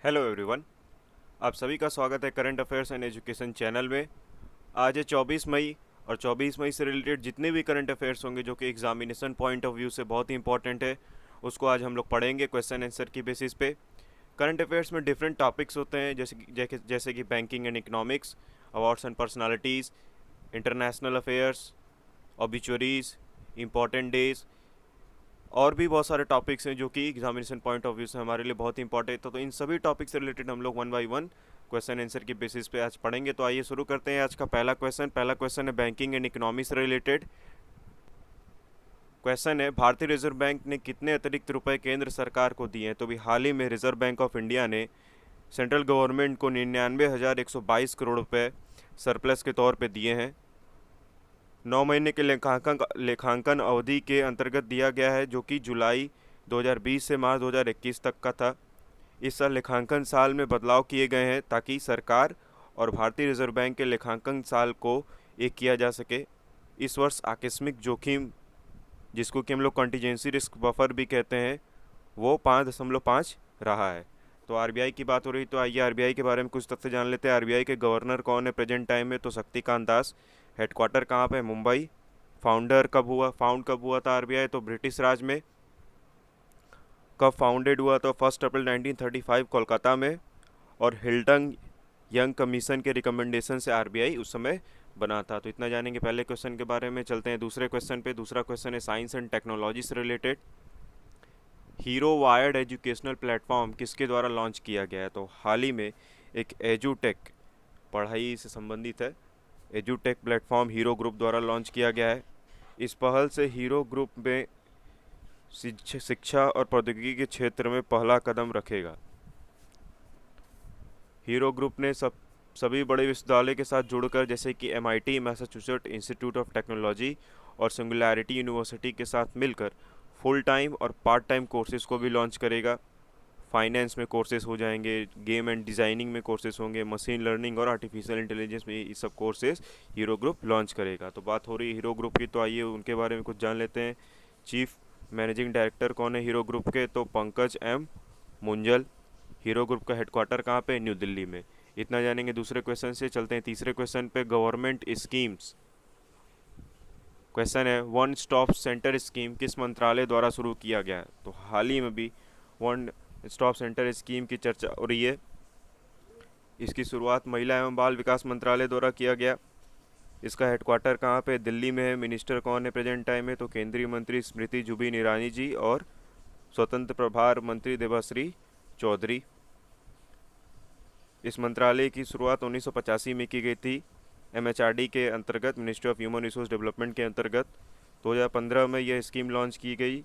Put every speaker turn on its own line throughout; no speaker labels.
Hello everyone. आप सभी का स्वागत है current affairs and education channel में। आज है 24 मई और 24 मई से रिलेटेड जितने भी करंट अफेयर्स होंगे जो कि एग्जामिनेशन पॉइंट ऑफ व्यू से बहुत ही इंपॉर्टेंट है, उसको आज हम लोग पढ़ेंगे क्वेश्चन आंसर की बेसिस पे। करंट अफेयर्स में डिफरेंट टॉपिक्स होते हैं जैसे कि banking and economics, awards and personalities, international affairs, obituaries, important days और भी बहुत सारे टॉपिक्स हैं जो कि एग्जामिनेशन पॉइंट ऑफ व्यू से हमारे लिए बहुत इंपॉर्टेंट है। तो इन सभी टॉपिक से रिलेटेड हम लोग one by one question answer की बेसिस पे आज पढ़ेंगे। तो आइए शुरू करते हैं। आज का पहला क्वेश्चन है बैंकिंग एंड इकोनॉमी से रिलेटेड। क्वेश्चन है, भारतीय रिजर्व बैंक ने कितने अतिरिक्त रुपए केंद्र सरकार को दिए हैं? तो भी हाल ही में रिजर्व बैंक ऑफ इंडिया ने सेंट्रल गवर्नमेंट को 99,122 करोड़ रुपए सरप्लस के तौर पे दिए हैं। 9 महीने के लेखांकन अवधि के अंतर्गत दिया गया है, जो कि जुलाई 2020 से मार्च 2021 तक का था। इस साल लेखांकन साल में बदलाव किए गए हैं ताकि सरकार और भारतीय रिजर्व बैंक के लेखांकन साल को एक किया जा सके। इस वर्ष आकस्मिक जोखिम, जिसको कि हम लोग कंटीजेंसी रिस्क बफर भी कहते हैं, वो 5.5 रहा है। तो आरबीआई की बात हो रही, तो आइए आरबीआई के बारे में कुछ तथ्य जान लेते हैं। आरबीआई के गवर्नर कौन है प्रेजेंट टाइम में? तो शक्तिकांत दास। हेडक्वार्टर कहाँ पे? मुंबई। फाउंड कब हुआ था आरबीआई? तो ब्रिटिश राज में। कब फाउंडेड हुआ? तो 1 अप्रैल 1935 कोलकाता में। और हिल्टन यंग कमीशन के रिकमेंडेशन से आरबीआई उस समय बना था। तो इतना जानेंगे पहले क्वेश्चन के बारे में। चलते हैं दूसरे क्वेश्चन पे। दूसरा क्वेश्चन है साइंस एंड टेक्नोलॉजी से related. Hero wired educational platform किसके द्वारा लॉन्च किया गया है? तो हाल ही में एक एजुटेक, पढ़ाई से संबंधित है, एजुटेक प्लेटफॉर्म हीरो ग्रुप द्वारा लॉन्च किया गया है। इस पहल से हीरो ग्रुप में शिक्षा और प्रौद्योगिकी के क्षेत्र में पहला कदम रखेगा। हीरो ग्रुप ने सभी बड़े विश्वविद्यालय के साथ जुड़कर, जैसे कि MIT, Massachusetts institute of technology और सिंगुलैरिटी यूनिवर्सिटी के साथ मिलकर फुल टाइम और पार्ट टाइम कोर्सेज को भी लॉन्च करेगा। फाइनेंस में कोर्सेज हो जाएंगे, गेम एंड डिज़ाइनिंग में कोर्सेज होंगे, मशीन लर्निंग और आर्टिफिशियल इंटेलिजेंस में ये सब कोर्सेज हीरो ग्रुप लॉन्च करेगा। तो बात हो रही है हीरो ग्रुप की, तो आइए उनके बारे में कुछ जान लेते हैं। चीफ मैनेजिंग डायरेक्टर कौन है हीरो ग्रुप के? तो Pankaj M Munjal. Hero group का हेडक्वार्टर कहाँ पे? न्यू दिल्ली में। इतना जानेंगे दूसरे क्वेश्चन से। चलते हैं तीसरे क्वेश्चन पे। Government schemes. क्वेश्चन है, वन स्टॉप सेंटर स्कीम किस मंत्रालय द्वारा शुरू किया गया है? तो हाल ही में भी वन स्टॉप सेंटर स्कीम की चर्चा हो रही है। इसकी शुरुआत महिला एवं बाल विकास मंत्रालय द्वारा किया गया। इसका हेडक्वार्टर कहाँ पे? दिल्ली में है। मिनिस्टर कौन है प्रेजेंट टाइम में? तो केंद्रीय मंत्री स्मृति जुबिन ईरानी जी और स्वतंत्र प्रभार मंत्री देवाश्री चौधरी। इस मंत्रालय की शुरुआत 1985 में की गई थी, एमएचआरडी के अंतर्गत, ministry of human resource development के अंतर्गत। 2015 में यह स्कीम लॉन्च की गई।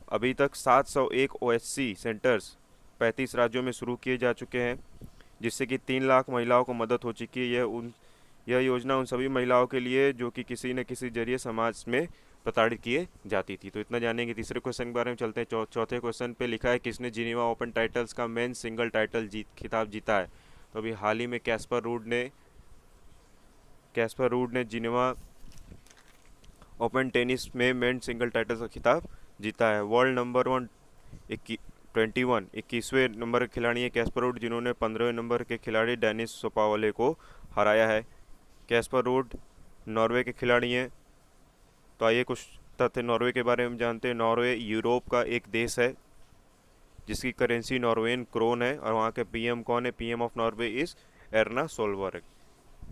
अभी तक 701 ओएससी सेंटर्स 35 राज्यों में शुरू किए जा चुके हैं, जिससे कि 3 लाख महिलाओं को मदद हो चुकी है। यह योजना उन सभी महिलाओं के लिए जो कि किसी न किसी जरिए समाज में प्रताड़ित किए जाती थी। तो इतना जानेंगे। तीसरे क्वेश्चन के बारे में चलते हैं। चौथे क्वेश्चन पे लिखा है, किसने जिनेवा ओपन टाइटल्स का मेन सिंगल टाइटल खिताब जीता है? तो अभी हाल ही में कैस्पर रूड ने जिनेवा ओपन टेनिस में मेन सिंगल टाइटल का खिताब जीता है। वर्ल्ड नंबर 21वें नंबर के खिलाड़ी है कैस्पर रूड, जिन्होंने 15वें नंबर के खिलाड़ी डेनिस सोपावले को हराया है। कैस्पर रूड नॉर्वे के खिलाड़ी हैं। तो आइए कुछ तथ्य नॉर्वे के बारे में जानते हैं। नॉर्वे यूरोप का एक देश है जिसकी करेंसी नॉर्वेन क्रोन है, और वहाँ के पीएम कौन है? PM of Norway is Erna Solberg.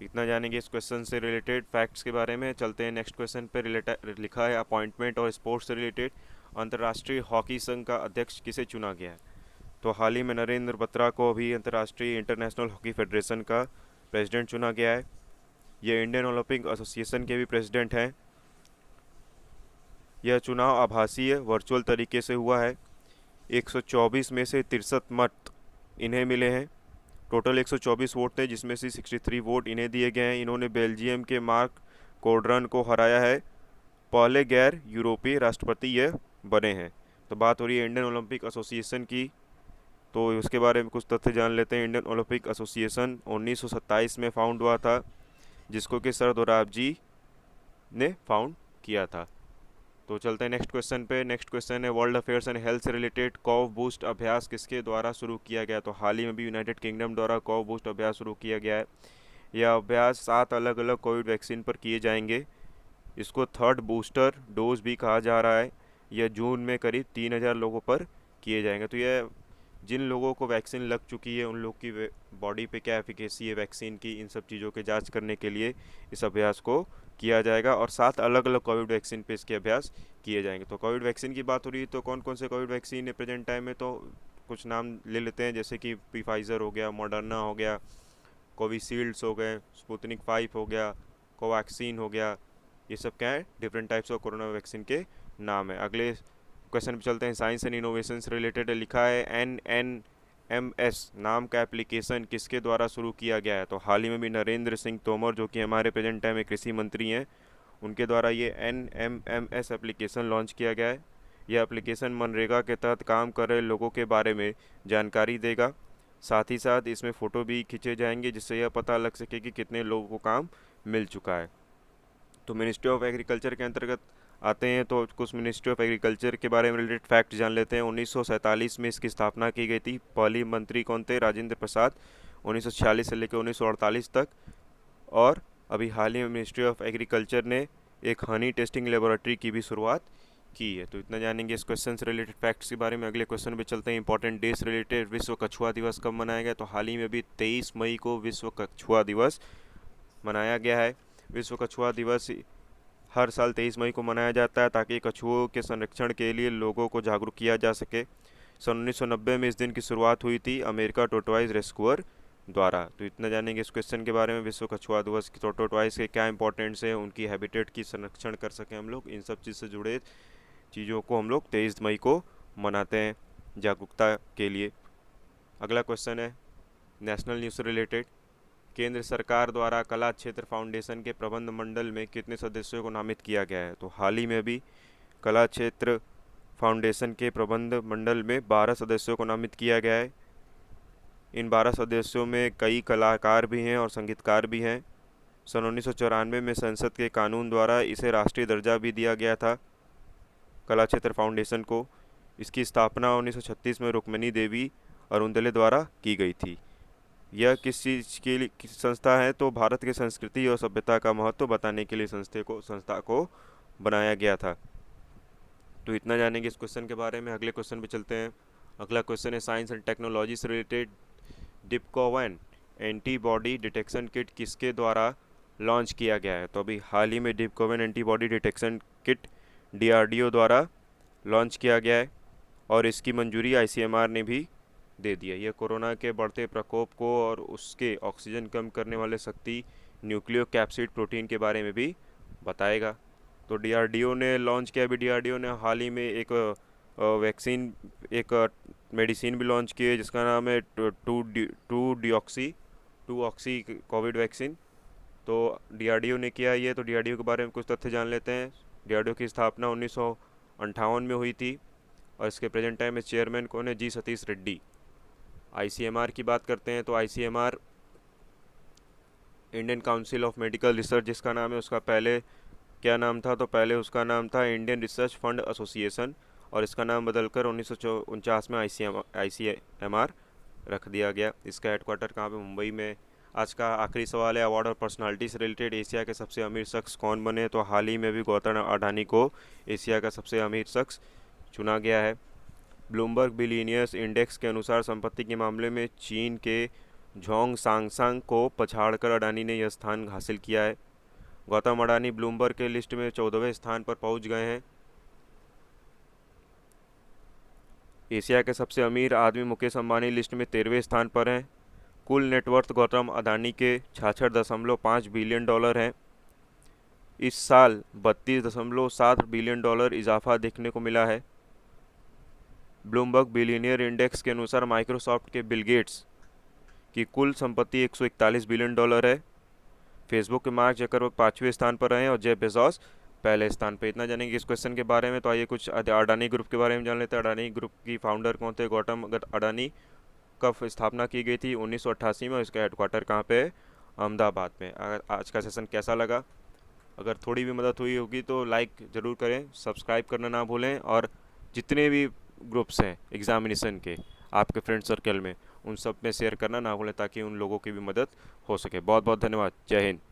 इतना जानेंगे इस क्वेश्चन से रिलेटेड फैक्ट्स के बारे में। चलते हैं नेक्स्ट क्वेश्चन पे। लिखा है अपॉइंटमेंट और स्पोर्ट्स से रिलेटेड। अंतर्राष्ट्रीय हॉकी संघ का अध्यक्ष किसे चुना गया है? तो हाल ही में नरेंद्र बत्रा को अभी अंतर्राष्ट्रीय इंटरनेशनल हॉकी फेडरेशन का प्रेसिडेंट चुना गया है। ये इंडियन ओलंपिक एसोसिएशन के भी प्रेसिडेंट हैं। यह चुनाव आभासीय वर्चुअल तरीके से हुआ है। 124 में से 63 मत इन्हें मिले हैं। टोटल 124 वोट थे, जिसमें से 63 वोट इन्हें दिए गए हैं। इन्होंने बेल्जियम के मार्क कोड्रन को हराया है। पहले गैर यूरोपीय राष्ट्रपति ये बने हैं। तो बात हो रही है इंडियन ओलंपिक एसोसिएशन की, तो उसके बारे में कुछ तथ्य जान लेते हैं। इंडियन ओलंपिक एसोसिएशन 1927 में फाउंड हुआ था, जिसको कि सर दोराबजी ने फाउंड किया था। तो चलते हैं नेक्स्ट क्वेश्चन पे। नेक्स्ट क्वेश्चन है वर्ल्ड अफेयर्स एंड हेल्थ से रिलेटेड कॉव बूस्ट अभ्यास किसके द्वारा शुरू किया गया? तो हाल ही में भी यूनाइटेड किंगडम द्वारा कॉव बूस्ट अभ्यास शुरू किया गया है। यह अभ्यास 7 अलग अलग कोविड वैक्सीन पर किए जाएंगे। इसको थर्ड बूस्टर डोज भी कहा जा रहा है। यह जून में करीब 3000 लोगों पर किए जाएंगे। तो यह जिन लोगों को वैक्सीन लग चुकी है उन लोग की बॉडी पे क्या एफिकेसी है वैक्सीन की, इन सब चीज़ों के जांच करने के लिए इस अभ्यास को किया जाएगा और 7 अलग अलग कोविड वैक्सीन पे इसके अभ्यास किए जाएंगे। तो कोविड वैक्सीन की बात हो रही है तो कौन कौन से कोविड वैक्सीन है प्रेजेंट टाइम में, तो कुछ नाम ले लेते हैं, जैसे कि फाइज़र हो गया, मॉडर्ना हो गया, कोविशील्ड्स हो गए, स्पुतनिक 5 हो गया, कोवैक्सीन हो गया। ये सब क्या है? Different types of corona vaccine के नाम है। अगले क्वेश्चन पे चलते हैं। साइंस एंड इनोवेशन से रिलेटेड लिखा है NNMS नाम का एप्लीकेशन किसके द्वारा शुरू किया गया है? तो हाल ही में भी नरेंद्र सिंह तोमर जो कि हमारे प्रेजेंट टाइम में कृषि मंत्री हैं, उनके द्वारा ये NMMS एप्लीकेशन लॉन्च किया गया है। यह एप्लीकेशन मनरेगा के तहत काम कर रहे लोगों के बारे में जानकारी देगा। साथ ही साथ इसमें फ़ोटो भी खींचे जाएंगे जिससे यह पता लग सके कि कितने लोगों को काम मिल चुका है। तो मिनिस्ट्री ऑफ एग्रीकल्चर के अंतर्गत आते हैं तो कुछ मिनिस्ट्री ऑफ एग्रीकल्चर के बारे में रिलेटेड फैक्ट जान लेते हैं। 1947 में इसकी स्थापना की गई थी। पहली मंत्री कौन थे? राजेंद्र प्रसाद, 1946 से लेकर 1948 तक। और अभी हाल ही में मिनिस्ट्री ऑफ एग्रीकल्चर ने एक हनी टेस्टिंग लेबोरेटरी की भी शुरुआत की है। तो इतना जानेंगे इस क्वेश्चन से रिलेटेड फैक्ट्स के बारे में। अगले क्वेश्चन पे चलते हैं। Important days related. विश्व कछुआ दिवस कब मनाया गया? तो हाल ही में भी 23 मई को विश्व कछुआ दिवस मनाया गया है। विश्व कछुआ दिवस हर साल 23 मई को मनाया जाता है ताकि कछुओं के संरक्षण के लिए लोगों को जागरूक किया जा सके। सन 1990 में इस दिन की शुरुआत हुई थी अमेरिका टोटवाइज रेस्क्यूअर द्वारा। तो इतना जानेंगे इस क्वेश्चन के बारे में। विश्व कछुआ दिवस की टोटवाइज के क्या इंपॉर्टेंस है, उनकी हैबिटेट की संरक्षण कर सकें हम लोग, इन सब चीज़ से जुड़े चीज़ों को हम लोग 23 मई को मनाते हैं जागरूकता के लिए। अगला क्वेश्चन है नेशनल न्यूज़ से रिलेटेड। केंद्र सरकार द्वारा कला क्षेत्र फाउंडेशन के प्रबंध मंडल में कितने सदस्यों को नामित किया गया है? तो हाल ही में भी कला क्षेत्र फाउंडेशन के प्रबंध मंडल में 12 सदस्यों को नामित किया गया है। इन 12 सदस्यों में कई कलाकार भी हैं और संगीतकार भी हैं। सन 1994 में संसद के कानून द्वारा इसे राष्ट्रीय दर्जा भी दिया गया था कला क्षेत्र फाउंडेशन को। इसकी स्थापना 1936 में रुक्मिणी देवी अरुंदले द्वारा की गई थी। यह किस चीज़ के लिए संस्था है? तो भारत की संस्कृति और सभ्यता का महत्व बताने के लिए संस्था को बनाया गया था। तो इतना जानेंगे इस क्वेश्चन के बारे में। अगले क्वेश्चन पे चलते हैं। अगला क्वेश्चन है साइंस एंड टेक्नोलॉजी से रिलेटेड। डिपकोवन एंटीबॉडी डिटेक्शन किट किसके द्वारा लॉन्च किया गया है? तो अभी हाल ही में डिपकोवन एंटीबॉडी डिटेक्शन किट DRDO द्वारा लॉन्च किया गया है और इसकी मंजूरी ICMR ने भी दे दिया। यह कोरोना के बढ़ते प्रकोप को और उसके ऑक्सीजन कम करने वाले शक्ति न्यूक्लियोकैप्सिड प्रोटीन के बारे में भी बताएगा। तो DRDO ने लॉन्च किया। अभी DRDO ने हाल ही में एक वैक्सीन, एक मेडिसिन भी लॉन्च की है जिसका नाम है 2-ऑक्सी कोविड वैक्सीन। तो DRDO ने किया ये। तो DRDO के बारे में कुछ तथ्य जान लेते हैं। DRDO की स्थापना 1958 में हुई थी और इसके प्रेजेंट टाइम में चेयरमैन कौन है? G सतीश रेड्डी। ICMR की बात करते हैं तो ICMR Indian council of medical research जिसका नाम है, उसका पहले क्या नाम था? तो पहले उसका नाम था इंडियन रिसर्च फंड एसोसिएशन और इसका नाम बदलकर 1949 में ICMR रख दिया गया। इसका हेडक्वार्टर कहाँ पे? मुंबई में। आज का आखिरी सवाल है अवार्ड और पर्सनालिटी से रिलेटेड। एशिया के सबसे अमीर शख्स कौन बने? तो हाल ही में भी गौतम अडानी को एशिया का सबसे अमीर शख्स चुना गया है। ब्लूमबर्ग बिलियनियर्स इंडेक्स के अनुसार संपत्ति के मामले में चीन के झोंग सांगसांग को पछाड़कर अडानी ने यह स्थान हासिल किया है। गौतम अडानी ब्लूमबर्ग के लिस्ट में 14वें स्थान पर पहुंच गए हैं। एशिया के सबसे अमीर आदमी मुकेश अंबानी लिस्ट में 13वें स्थान पर हैं। कुल नेटवर्थ गौतम अडानी के 66.5 बिलियन डॉलर हैं। इस साल 32.7 बिलियन डॉलर इजाफा देखने को मिला है। ब्लूमबर्ग बिलियनियर इंडेक्स के अनुसार माइक्रोसॉफ्ट के बिल गेट्स की कुल संपत्ति 141 बिलियन डॉलर है। फेसबुक के मार्क जकरबर्ग 5वें स्थान पर हैं और जेफ बेजोस पहले स्थान पर। इतना जानेंगे इस क्वेश्चन के बारे में। तो आइए कुछ अडानी ग्रुप के बारे में जान लेते हैं। अडानी ग्रुप की फाउंडर कौन थे? गौतम अडानी। कब स्थापना की गई थी? 1988 में। और इसका हेडक्वार्टर कहाँ पे है? अहमदाबाद में। अगर आज का सेशन कैसा लगा अगर थोड़ी भी मदद हुई होगी तो लाइक ज़रूर करें, सब्सक्राइब करना ना भूलें, और जितने भी ग्रुप्स हैं एग्ज़ामिनेशन के आपके फ्रेंड सर्कल में, उन सब में शेयर करना ना भूलें ताकि उन लोगों की भी मदद हो सके। बहुत बहुत धन्यवाद। जय हिंद।